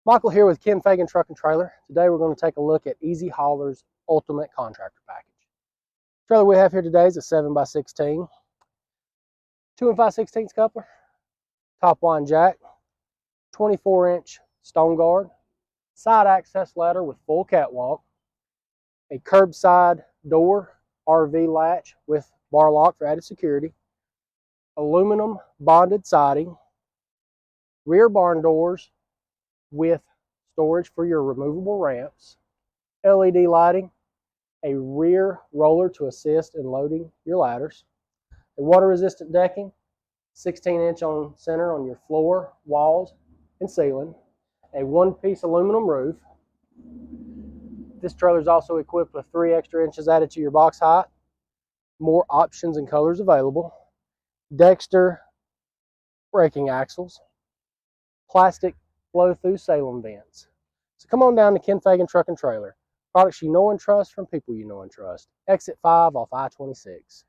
Michael here with Feagin Truck and Trailer. Today we're going to take a look at EZ Hauler's Ultimate Contractor Package. The trailer we have here today is a 7x16, 2 5/16 coupler, top line jack, 24-inch stone guard, side access ladder with full catwalk, a curbside door RV latch with bar lock for added security, aluminum bonded siding, rear barn doors with storage for your removable ramps, LED lighting, a rear roller to assist in loading your ladders, a water-resistant decking, 16-inch on center on your floor, walls, and ceiling, a one-piece aluminum roof. This trailer is also equipped with 3 extra inches added to your box height, more options and colors available, Dexter braking axles, plastic flow-through Salem vents. So come on down to Feagin Truck and Trailer. Products you know and trust from people you know and trust. Exit 5 off I-26.